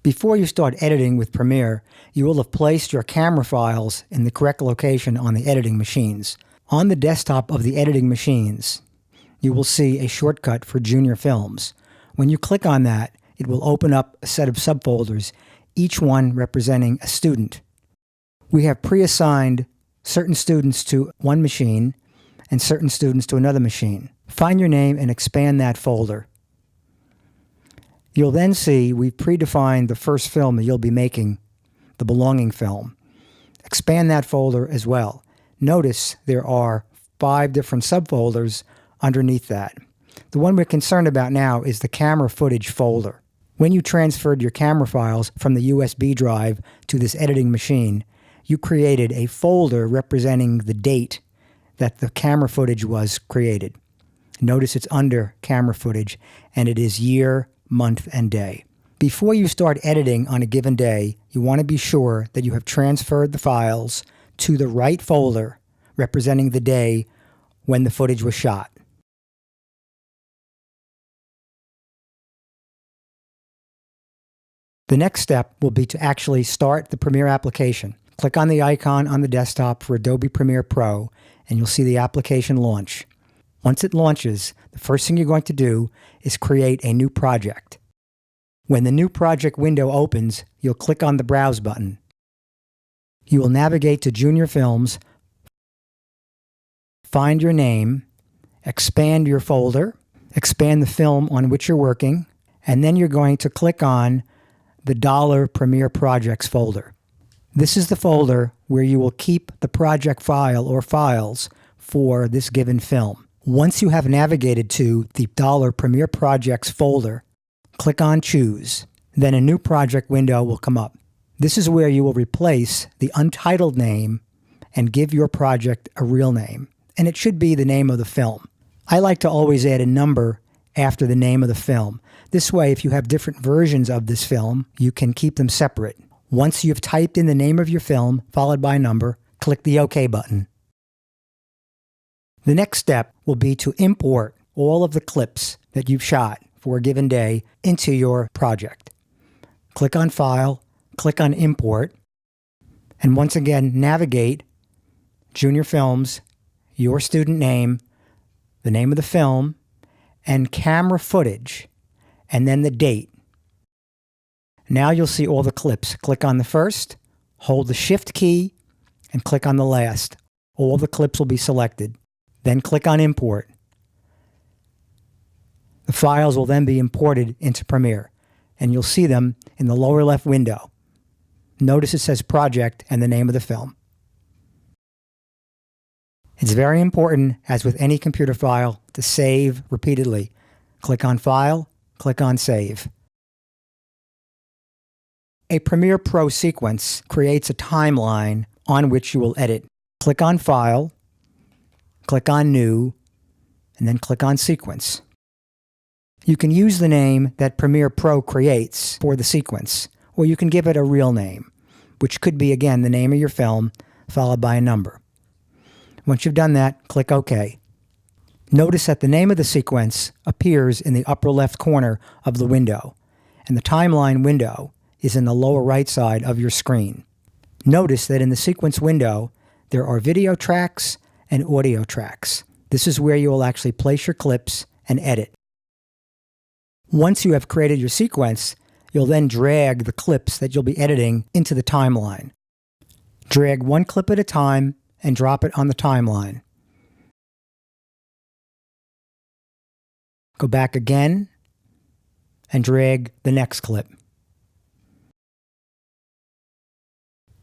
Before you start editing with Premiere, you will have placed your camera files in the correct location on the editing machines. On the desktop of the editing machines, you will see a shortcut for Junior Films. When you click on that, it will open up a set of subfolders, each one representing a student. We have pre-assigned certain students to one machine and certain students to another machine. Find your name and expand that folder. You'll then see we've predefined the first film that you'll be making, the belonging film. Expand that folder as well. Notice there are 5 different subfolders underneath that. The one we're concerned about now is the camera footage folder. When you transferred your camera files from the USB drive to this editing machine, you created a folder representing the date that the camera footage was created. Notice it's under camera footage, and it is year, month, and day. Before you start editing on a given day, you want to be sure that you have transferred the files to the right folder representing the day when the footage was shot. The next step will be to actually start the Premiere application. Click on the icon on the desktop for Adobe Premiere Pro, and you'll see the application launch. Once it launches, the first thing you're going to do is create a new project. When the new project window opens, you'll click on the Browse button. You will navigate to Junior Films, find your name, expand your folder, expand the film on which you're working, and then you're going to click on the $Premiere Projects folder. This is the folder where you will keep the project file or files for this given film. Once you have navigated to the $Premiere Projects folder, click on Choose. Then a new project window will come up. This is where you will replace the untitled name and give your project a real name. And it should be the name of the film. I like to always add a number after the name of the film. This way, if you have different versions of this film, you can keep them separate. Once you've typed in the name of your film, followed by a number, click the OK button. The next step will be to import all of the clips that you've shot for a given day into your project. Click on File, click on Import, and once again navigate Junior Films, your student name, the name of the film, and camera footage, and then the date. Now you'll see all the clips. Click on the first, hold the Shift key, and click on the last. All the clips will be selected. Then click on Import. The files will then be imported into Premiere, and you'll see them in the lower left window. Notice it says Project and the name of the film. It's very important, as with any computer file, to save repeatedly. Click on File, click on Save. A Premiere Pro sequence creates a timeline on which you will edit. Click on File, click on New, and then click on Sequence. You can use the name that Premiere Pro creates for the sequence, or you can give it a real name, which could be, again, the name of your film, followed by a number. Once you've done that, click OK. Notice that the name of the sequence appears in the upper left corner of the window, and the timeline window is in the lower right side of your screen. Notice that in the sequence window, there are video tracks and audio tracks. This is where you will actually place your clips and edit. Once you have created your sequence, you'll then drag the clips that you'll be editing into the timeline. Drag one clip at a time and drop it on the timeline. Go back again and drag the next clip.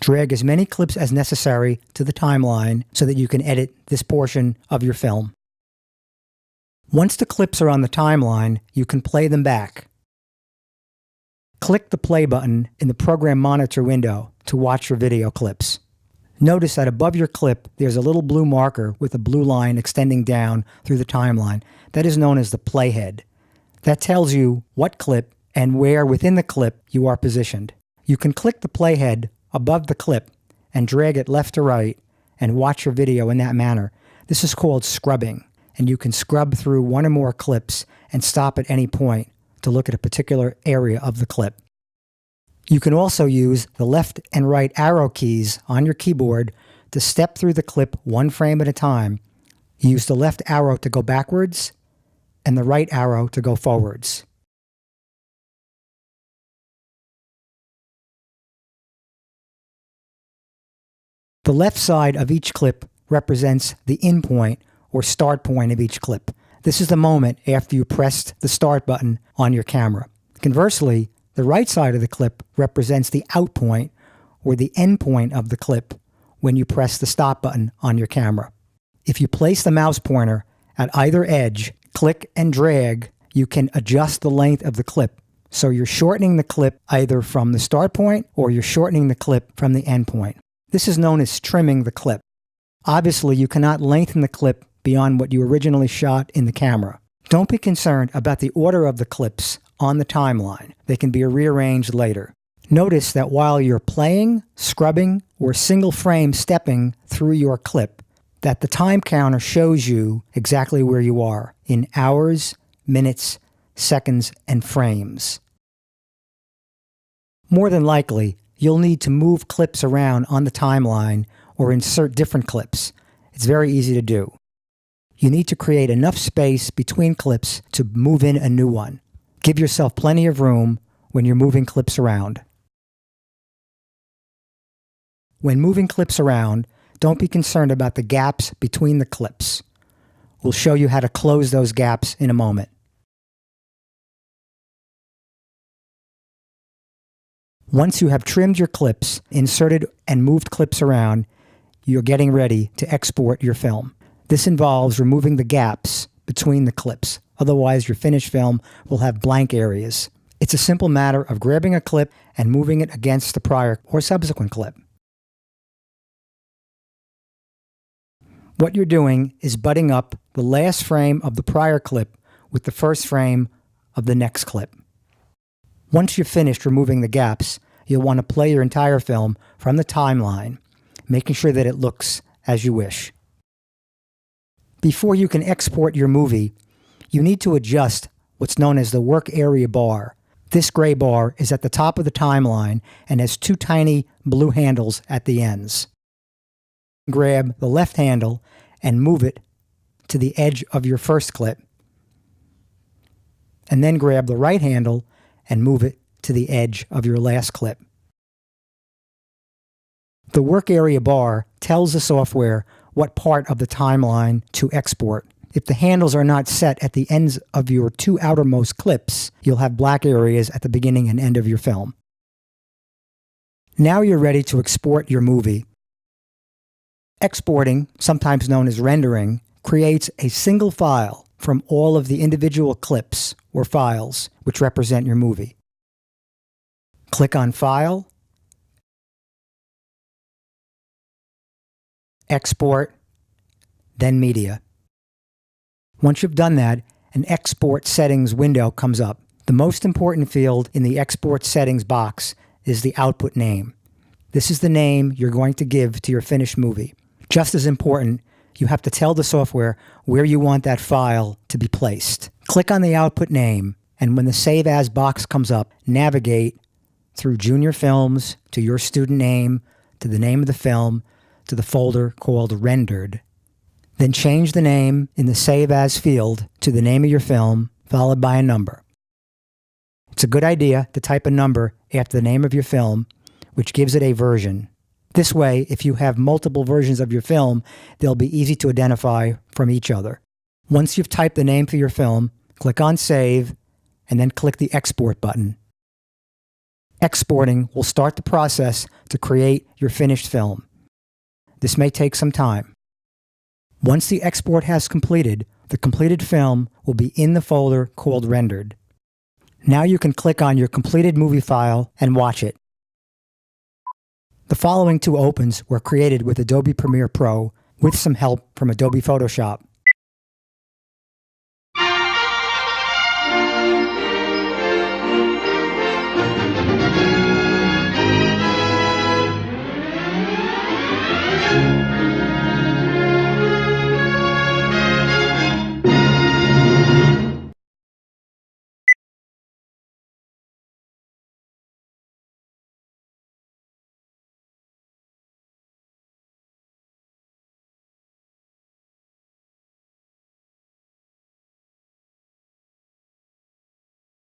Drag as many clips as necessary to the timeline so that you can edit this portion of your film. Once the clips are on the timeline, you can play them back. Click the play button in the Program Monitor window to watch your video clips. Notice that above your clip, there's a little blue marker with a blue line extending down through the timeline. That is known as the playhead. That tells you what clip and where within the clip you are positioned. You can click the playhead above the clip and drag it left to right and watch your video in that manner. This is called scrubbing, and you can scrub through one or more clips and stop at any point to look at a particular area of the clip. You can also use the left and right arrow keys on your keyboard to step through the clip one frame at a time. Use the left arrow to go backwards and the right arrow to go forwards. The left side of each clip represents the in point or start point of each clip. This is the moment after you pressed the start button on your camera. Conversely, the right side of the clip represents the out point or the end point of the clip when you press the stop button on your camera. If you place the mouse pointer at either edge, click and drag, you can adjust the length of the clip. So you're shortening the clip either from the start point or you're shortening the clip from the end point. This is known as trimming the clip. Obviously, you cannot lengthen the clip beyond what you originally shot in the camera. Don't be concerned about the order of the clips on the timeline. They can be rearranged later. Notice that while you're playing, scrubbing, or single frame stepping through your clip, that the time counter shows you exactly where you are in hours, minutes, seconds, and frames. More than likely, you'll need to move clips around on the timeline or insert different clips. It's very easy to do. You need to create enough space between clips to move in a new one. Give yourself plenty of room when you're moving clips around. When moving clips around, don't be concerned about the gaps between the clips. We'll show you how to close those gaps in a moment. Once you have trimmed your clips, inserted and moved clips around, you're getting ready to export your film. This involves removing the gaps between the clips. Otherwise, your finished film will have blank areas. It's a simple matter of grabbing a clip and moving it against the prior or subsequent clip. What you're doing is butting up the last frame of the prior clip with the first frame of the next clip. Once you've finished removing the gaps, you'll want to play your entire film from the timeline, making sure that it looks as you wish. Before you can export your movie, you need to adjust what's known as the work area bar. This gray bar is at the top of the timeline and has two tiny blue handles at the ends. Grab the left handle and move it to the edge of your first clip, and then grab the right handle and move it to the edge of your last clip. The work area bar tells the software what part of the timeline to export. If the handles are not set at the ends of your two outermost clips, you'll have black areas at the beginning and end of your film. Now you're ready to export your movie. Exporting, sometimes known as rendering, creates a single file from all of the individual clips or files which represent your movie. Click on File, Export, then Media. Once you've done that, an Export Settings window comes up. The most important field in the Export Settings box is the output name. This is the name you're going to give to your finished movie. Just as important, you have to tell the software where you want that file to be placed. Click on the output name, and when the Save As box comes up, navigate through Junior Films to your student name, to the name of the film, to the folder called Rendered. Then change the name in the Save As field to the name of your film, followed by a number. It's a good idea to type a number after the name of your film, which gives it a version. This way, if you have multiple versions of your film, they'll be easy to identify from each other. Once you've typed the name for your film, click on Save, and then click the Export button. Exporting will start the process to create your finished film. This may take some time. Once the export has completed, the completed film will be in the folder called Rendered. Now you can click on your completed movie file and watch it. The following two opens were created with Adobe Premiere Pro with some help from Adobe Photoshop.